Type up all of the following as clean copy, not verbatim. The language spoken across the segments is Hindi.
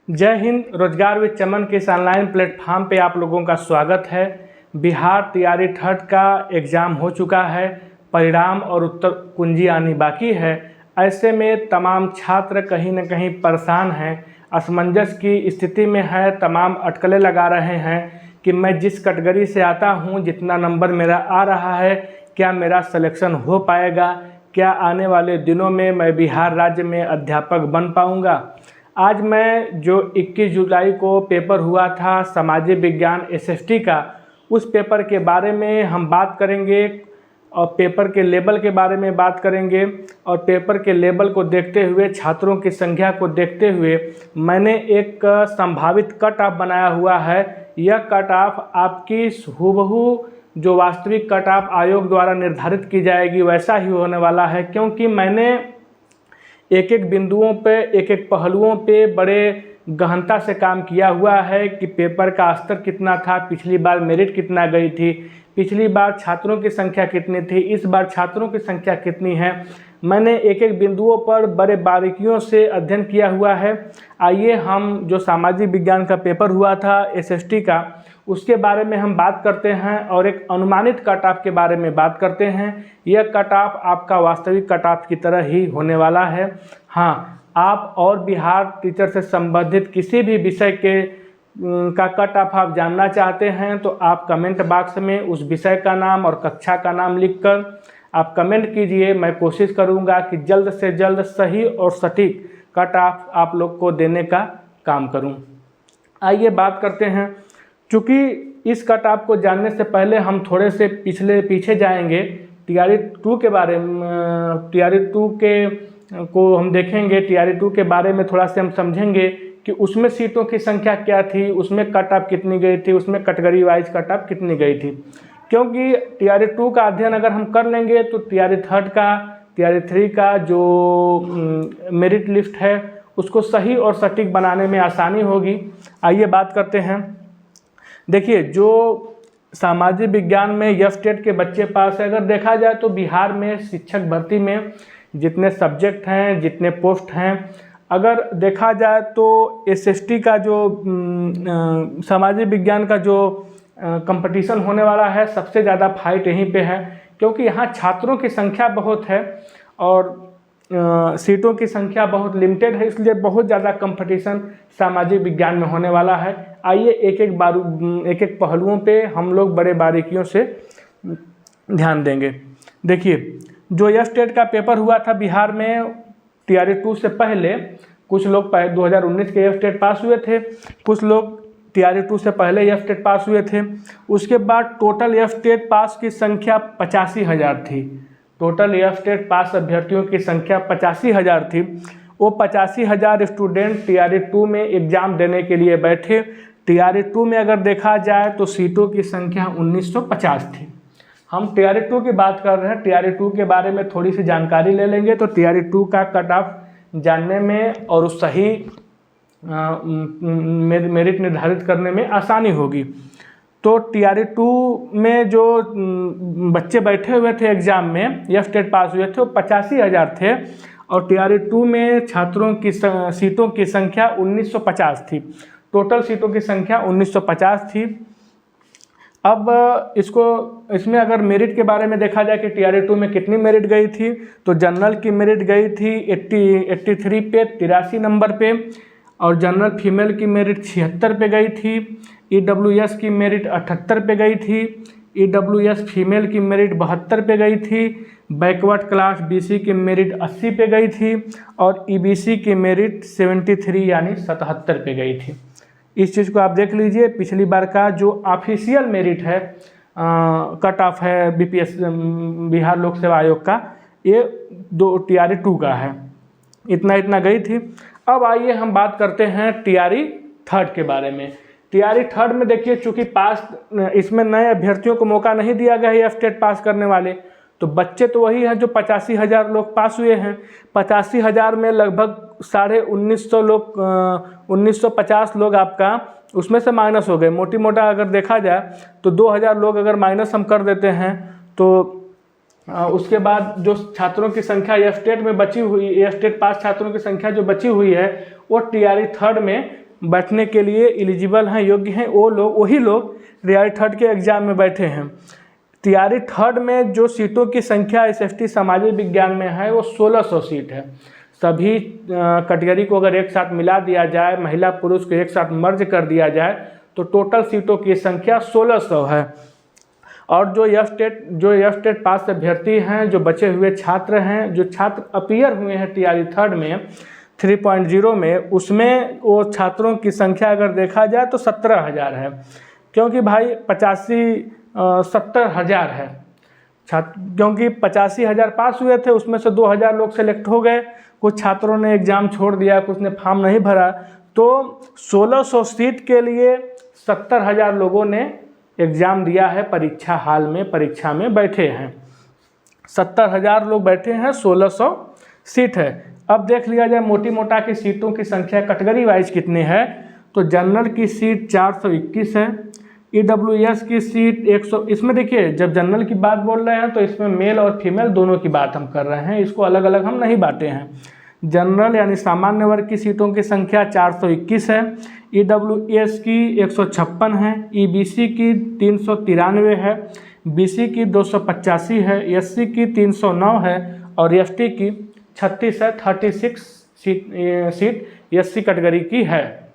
जय हिंद। रोजगार विद चमन के इस ऑनलाइन प्लेटफॉर्म पे आप लोगों का स्वागत है। बिहार तैयारी थर्ड का एग्ज़ाम हो चुका है, परिणाम और उत्तर कुंजी आनी बाकी है। ऐसे में तमाम छात्र कहीं न कहीं परेशान हैं, असमंजस की स्थिति में है। तमाम अटकलें लगा रहे हैं कि मैं जिस कैटेगरी से आता हूँ, जितना नंबर मेरा आ रहा है, क्या मेरा सिलेक्शन हो पाएगा, क्या आने वाले दिनों में मैं बिहार राज्य में अध्यापक बन पाऊँगा। आज मैं जो 21 जुलाई को पेपर हुआ था सामाजिक विज्ञान एसएसटी का, उस पेपर के बारे में हम बात करेंगे और पेपर के लेवल के बारे में बात करेंगे। और पेपर के लेवल को देखते हुए, छात्रों की संख्या को देखते हुए मैंने एक संभावित कट ऑफ बनाया हुआ है। यह कट ऑफ आपकी हूबहू जो वास्तविक कट ऑफ आयोग द्वारा निर्धारित की जाएगी वैसा ही होने वाला है, क्योंकि मैंने एक एक बिंदुओं पे, एक एक पहलुओं पे बड़े गहनता से काम किया हुआ है कि पेपर का स्तर कितना था, पिछली बार मेरिट कितना गई थी, पिछली बार छात्रों की संख्या कितनी थी, इस बार छात्रों की संख्या कितनी है। मैंने एक एक बिंदुओं पर बड़े बारीकियों से अध्ययन किया हुआ है। आइए हम जो सामाजिक विज्ञान का पेपर हुआ था एसएसटी का, उसके बारे में हम बात करते हैं और एक अनुमानित कट ऑफ के बारे में बात करते हैं। यह कट ऑफ आपका वास्तविक कट ऑफ की तरह ही होने वाला है। हाँ, आप और बिहार टीचर से संबंधित किसी भी विषय के का कट ऑफ आप जानना चाहते हैं तो आप कमेंट बॉक्स में उस विषय का नाम और कक्षा का नाम लिखकर आप कमेंट कीजिए। मैं कोशिश करूंगा कि जल्द से जल्द सही और सटीक कट ऑफ आप लोग को देने का काम करूं। आइए बात करते हैं। चूँकि इस कट ऑफ को जानने से पहले हम थोड़े से पीछे जाएंगे। टीआरई 2 के बारे में, टीआरई 2 को हम देखेंगे। टीआरई 2 के बारे में थोड़ा से हम समझेंगे कि उसमें सीटों की संख्या क्या थी, उसमें कट ऑफ कितनी गई थी, उसमें कैटेगरी वाइज कट ऑफ कितनी गई थी। क्योंकि टीआरई 2 का अध्ययन अगर हम कर लेंगे तो टीआरई 3 का, टीआरई 3 का जो मेरिट लिस्ट है उसको सही और सटीक बनाने में आसानी होगी। आइए बात करते हैं। देखिए, जो सामाजिक विज्ञान में एफ-टेट के बच्चे पास है, अगर देखा जाए तो बिहार में शिक्षक भर्ती में जितने सब्जेक्ट हैं, जितने पोस्ट हैं, अगर देखा जाए तो एसएसटी का जो सामाजिक विज्ञान का जो कंपटीशन होने वाला है, सबसे ज़्यादा फाइट यहीं पे है। क्योंकि यहाँ छात्रों की संख्या बहुत है और सीटों की संख्या बहुत लिमिटेड है, इसलिए बहुत ज़्यादा कंपटीशन सामाजिक विज्ञान में होने वाला है। आइए एक एक पहलुओं पे हम लोग बड़े बारीकियों से ध्यान देंगे। देखिए, जो एफ-टेट का पेपर हुआ था बिहार में टीआरई 2 से पहले, कुछ लोग 2019 के एफ-टेट पास हुए थे, कुछ लोग टीआरई 2 से पहले एफ-टेट पास हुए थे। उसके बाद टोटल एफ-टेट पास की संख्या 85,000 थी। टोटल एफ-टेट पास अभ्यर्थियों की संख्या 85,000 थी। वो 85,000 स्टूडेंट टीआरई 2 में एग्ज़ाम देने के लिए बैठे। टीआरई 2 में अगर देखा जाए तो सीटों की संख्या 1950 थी। हम टीआरई 2 की बात कर रहे हैं। टीआरई 2 के बारे में थोड़ी सी जानकारी ले लेंगे तो टीआरई 2 का कट ऑफ जानने में और उस सही मेरिट निर्धारित करने में आसानी होगी। तो टीआरई 2 में जो बच्चे बैठे हुए थे एग्ज़ाम में, एफ-टेट पास हुए थे, वो 85,000 थे और टीआरई 2 में छात्रों की सीटों की संख्या 1950 थी। टोटल सीटों की संख्या 1950 थी। अब इसमें अगर मेरिट के बारे में देखा जाए कि टीआरई 2 में कितनी मेरिट गई थी, तो जनरल की मेरिट गई थी 83 पे, 83 नंबर पे, और जनरल फीमेल की मेरिट 76 पे गई थी। ईडब्ल्यूएस की मेरिट 78 पे गई थी। ईडब्ल्यूएस फीमेल की मेरिट 72 पे गई थी। बैकवर्ड क्लास बीसी की मेरिट 80 पे गई थी और ईबीसी की मेरिट 73 यानी 77 पे गई थी। इस चीज़ को आप देख लीजिए। पिछली बार का जो ऑफिशियल मेरिट है, कट ऑफ है बीपीएस बिहार लोक सेवा आयोग का, ये टीआरई 2 का है, इतना गई थी। अब आइए हम बात करते हैं टीआरई 3 के बारे में। टीआरई 3 में देखिए, चूँकि इसमें नए अभ्यर्थियों को मौका नहीं दिया गया है एफ-टेट पास करने वाले, तो बच्चे तो वही हैं जो 85,000 लोग पास हुए हैं। 85,000 में लगभग 1950 लोग 1950 लोग आपका उसमें से माइनस हो गए। मोटी मोटा अगर देखा जाए तो 2000 लोग अगर माइनस हम कर देते हैं तो उसके बाद जो छात्रों की संख्या एफ-टेट में बची हुई, एफ-टेट पास छात्रों की संख्या जो बची हुई है वो टीआरई 3 में बैठने के लिए एलिजिबल हैं, योग्य हैं, वही लोग तैयारी थर्ड के एग्ज़ाम में बैठे हैं। तैयारी थर्ड में जो सीटों की संख्या SST सामाजिक विज्ञान में है वो 1600 सीट है। सभी कैटेगरी को अगर एक साथ मिला दिया जाए, महिला पुरुष को एक साथ मर्ज कर दिया जाए तो टोटल सीटों की संख्या 1600 है। और जो यह स्टेट पास अभ्यर्थी हैं, जो बचे हुए छात्र हैं, जो छात्र अपीयर हुए हैं तैयारी थर्ड में 3.0 में, उसमें वो छात्रों की संख्या अगर देखा जाए तो 17,000 है। क्योंकि भाई 70,000 है छात्र, क्योंकि 85,000 पास हुए थे, उसमें से 2,000 लोग सेलेक्ट हो गए, कुछ छात्रों ने एग्ज़ाम छोड़ दिया, कुछ ने फॉर्म नहीं भरा, तो 1600 सीट के लिए 70,000 लोगों ने एग्ज़ाम दिया है, परीक्षा हाल में परीक्षा में बैठे हैं। 70,000 लोग बैठे हैं, 1600 सीट है। अब देख लिया जाए मोटी मोटा की सीटों की संख्या कैटेगरी वाइज कितनी है, तो जनरल की सीट 421 है, EWS की सीट 100। इसमें देखिए जब जनरल की बात बोल रहे हैं तो इसमें मेल और फीमेल दोनों की बात हम कर रहे हैं, इसको अलग अलग हम नहीं बांटे हैं। जनरल यानी सामान्य वर्ग की सीटों की संख्या 421 है, EWS की 156 है, EBC की 393 है, BC की 285 है, SC की 309 है और ST की 36 है। 36 सीट SC कैटेगरी की है।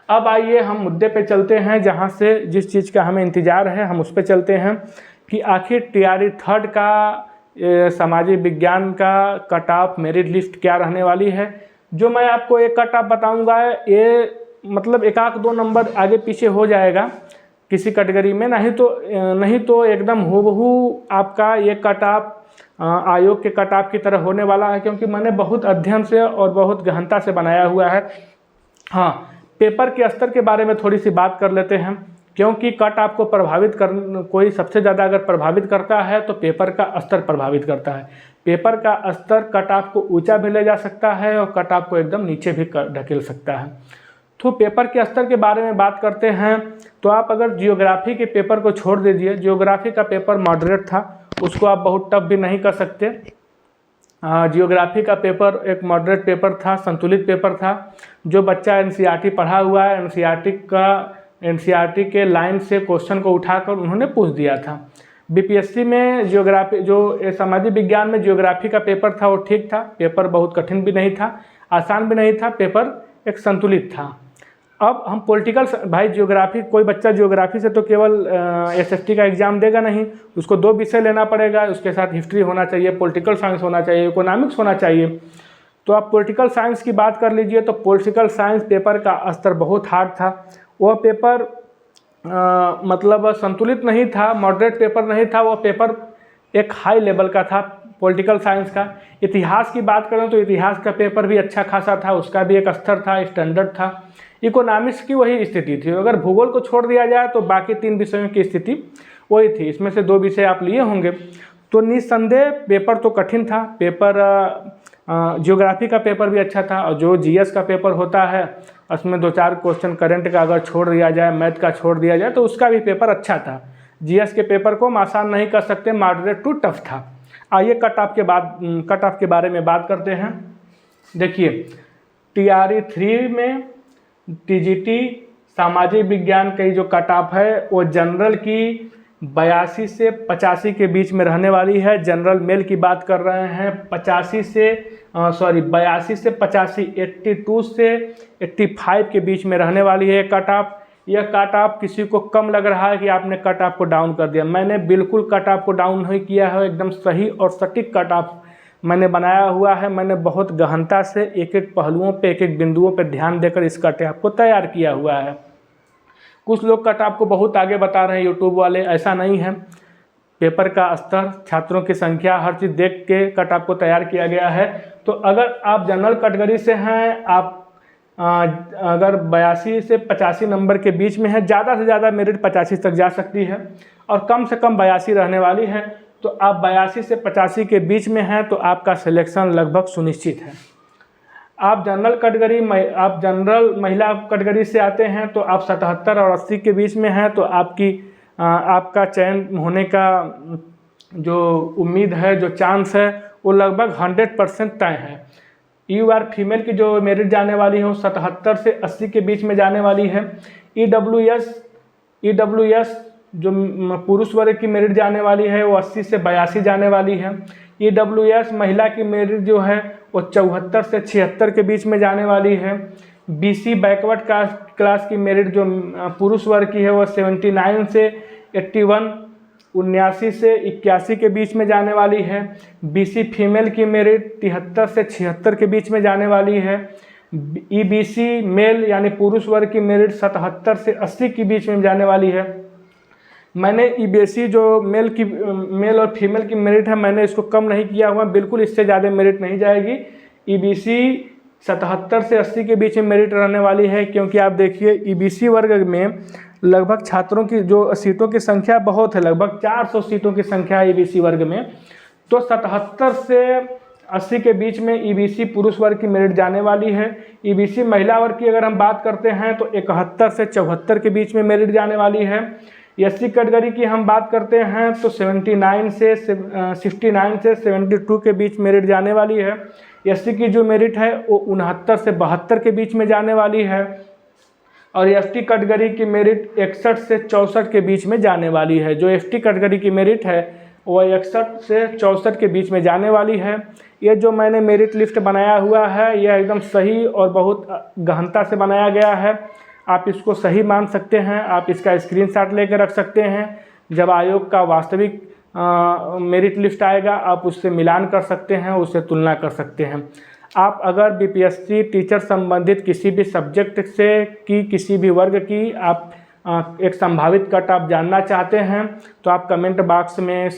अब आइए हम मुद्दे पे चलते हैं, जहाँ से जिस चीज़ का हमें इंतज़ार है हम उस पे चलते हैं कि आखिर तैयारी थर्ड का सामाजिक विज्ञान का कट ऑफ मेरिट लिस्ट क्या रहने वाली है। जो मैं आपको एक कट ऑफ बताऊँगा ये मतलब 1-2 नंबर आगे पीछे हो जाएगा किसी कैटेगरी में, नहीं तो एकदम हूबहू आपका ये कट ऑफ आयोग के कट ऑफ की तरह होने वाला है, क्योंकि मैंने बहुत अध्ययन से और बहुत गहनता से बनाया हुआ है। हाँ, पेपर के स्तर के बारे में थोड़ी सी बात कर लेते हैं, क्योंकि कट ऑफ को प्रभावित कर कोई सबसे ज़्यादा अगर प्रभावित करता है तो पेपर का स्तर प्रभावित करता है। पेपर का स्तर कट ऑफ को ऊंचा भी ले जा सकता है और कट ऑफ को एकदम नीचे भी ढकेल सकता है। तो पेपर के स्तर के बारे में बात करते हैं तो आप अगर जियोग्राफी के पेपर को छोड़ दीजिए, जियोग्राफी का पेपर मॉडरेट था, उसको आप बहुत टफ भी नहीं कर सकते। जियोग्राफी का पेपर एक मॉडरेट पेपर था, संतुलित पेपर था। जो बच्चा NCERT पढ़ा हुआ है, NCERT के लाइन से क्वेश्चन को उठाकर उन्होंने पूछ दिया था। BPSC में जियोग्राफी जो सामाजिक विज्ञान में जियोग्राफी का पेपर था वो ठीक था, पेपर बहुत कठिन भी नहीं था, आसान भी नहीं था, पेपर एक संतुलित था। अब हम पॉलिटिकल, भाई जियोग्राफी, कोई बच्चा जियोग्राफी से तो केवल SST का एग्ज़ाम देगा नहीं, उसको 2 विषय लेना पड़ेगा, उसके साथ हिस्ट्री होना चाहिए, पॉलिटिकल साइंस होना चाहिए, इकोनॉमिक्स होना चाहिए। तो आप पॉलिटिकल साइंस की बात कर लीजिए तो पॉलिटिकल साइंस पेपर का स्तर बहुत हार्ड था। वह पेपर मतलब संतुलित नहीं था, मॉडरेट पेपर नहीं था, वह पेपर एक हाई लेवल का था पॉलिटिकल साइंस का। इतिहास की बात करें तो इतिहास का पेपर भी अच्छा खासा था, उसका भी एक स्तर था, स्टैंडर्ड था। इकोनॉमिक्स की वही स्थिति थी। अगर भूगोल को छोड़ दिया जाए तो बाकी 3 विषयों की स्थिति वही थी। इसमें से 2 विषय आप लिए होंगे, तो निस्संदेह पेपर तो कठिन था। पेपर जियोग्राफी का पेपर भी अच्छा था, और जो GS का पेपर होता है उसमें 2-4 क्वेश्चन करंट का अगर छोड़ दिया जाए, मैथ का छोड़ दिया जाए, तो उसका भी पेपर अच्छा था। GS के पेपर को हम आसान नहीं कर सकते, मॉडरेट टू टफ था। आइए कट ऑफ के बारे में बात करते हैं। देखिए TRE 3 में TGT सामाजिक विज्ञान की जो कट ऑफ है वो जनरल की 82 से 85 के बीच में रहने वाली है। जनरल मेल की बात कर रहे हैं, 82 से 85, 82 से 85 के बीच में रहने वाली है कट ऑफ। यह कट ऑफ किसी को कम लग रहा है कि आपने कट ऑफ को डाउन कर दिया, मैंने बिल्कुल कट ऑफ को डाउन नहीं किया है, एकदम सही और सटीक कट ऑफ मैंने बनाया हुआ है। मैंने बहुत गहनता से एक एक पहलुओं पे, एक एक बिंदुओं पे ध्यान देकर इस कट ऑफ को तैयार किया हुआ है। कुछ लोग कट ऑफ को बहुत आगे बता रहे हैं यूट्यूब वाले, ऐसा नहीं है। पेपर का स्तर, छात्रों की संख्या, हर चीज़ देख के कट ऑफ को तैयार किया गया है। तो अगर आप जनरल कैटेगरी से हैं, आप अगर 82 से 85 नंबर के बीच में है, ज़्यादा से ज़्यादा मेरिट 85 तक जा सकती है और कम से कम 82 रहने वाली है, तो आप 82 से 85 के बीच में हैं तो आपका सिलेक्शन लगभग सुनिश्चित है। आप जनरल महिला कैटेगरी से आते हैं तो आप 77 और 80 के बीच में हैं, तो आपका चयन होने का जो उम्मीद है, जो चांस है, वो लगभग 100% तय है। EOR फीमेल की जो मेरिट जाने वाली है वो 77 से 80 के बीच में जाने वाली है। EWS जो पुरुष वर्ग की मेरिट जाने वाली है वो 80 से 82 जाने वाली है। EWS महिला की मेरिट जो है वो 74 से 76 के बीच में जाने वाली है। BC बैकवर्ड कास्ट क्लास की मेरिट जो पुरुष वर्ग की है वो 79 से 81, 79 से 81 के बीच में जाने वाली है। BC फीमेल की मेरिट 73 से 76 के बीच में जाने वाली है। EBC मेल यानी पुरुष वर्ग की मेरिट 77 से 80 के बीच में जाने वाली है। मैंने EBC जो मेल और फीमेल की मेरिट है मैंने इसको कम नहीं किया हुआ, बिल्कुल इससे ज़्यादा मेरिट नहीं जाएगी। EBC 77 से 80 के बीच में मेरिट रहने वाली है, क्योंकि आप देखिए EBC वर्ग में लगभग छात्रों की जो सीटों की संख्या बहुत है, लगभग 400 सीटों की संख्या है EBC वर्ग में। तो 77 से 80 के बीच में EBC पुरुष वर्ग की मेरिट जाने वाली है। EBC महिला वर्ग की अगर हम बात करते हैं तो 71 से 74 के बीच में मेरिट जाने वाली है। SC कैटेगरी की हम बात करते हैं तो 69 से 72 के बीच मेरिट जाने वाली है। SC की जो मेरिट है वो 69 से 72 के बीच में जाने वाली है। और ST कैटेगरी की मेरिट 61 से 64 के बीच में जाने वाली है। जो ST कैटेगरी की मेरिट है वो 61 से 64 के बीच में जाने वाली है। ये जो मैंने मेरिट लिस्ट बनाया हुआ है यह एकदम सही और बहुत गहनता से बनाया गया है। आप इसको सही मान सकते हैं, आप इसका स्क्रीनशॉट लेकर रख सकते हैं। जब आयोग का वास्तविक मेरिट लिस्ट आएगा आप उससे मिलान कर सकते हैं, उससे तुलना कर सकते हैं। आप अगर BPSC टीचर संबंधित किसी भी सब्जेक्ट से किसी भी वर्ग की आप एक संभावित कट आप जानना चाहते हैं तो आप कमेंट बॉक्स में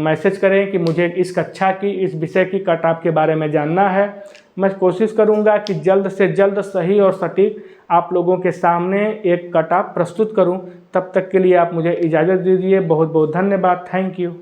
मैसेज करें कि मुझे इस कक्षा की इस विषय की कट ऑफ के बारे में जानना है। मैं कोशिश करूंगा कि जल्द से जल्द सही और सटीक आप लोगों के सामने एक कट ऑफ प्रस्तुत करूं। तब तक के लिए आप मुझे इजाज़त दीजिए। बहुत बहुत धन्यवाद। Thank you.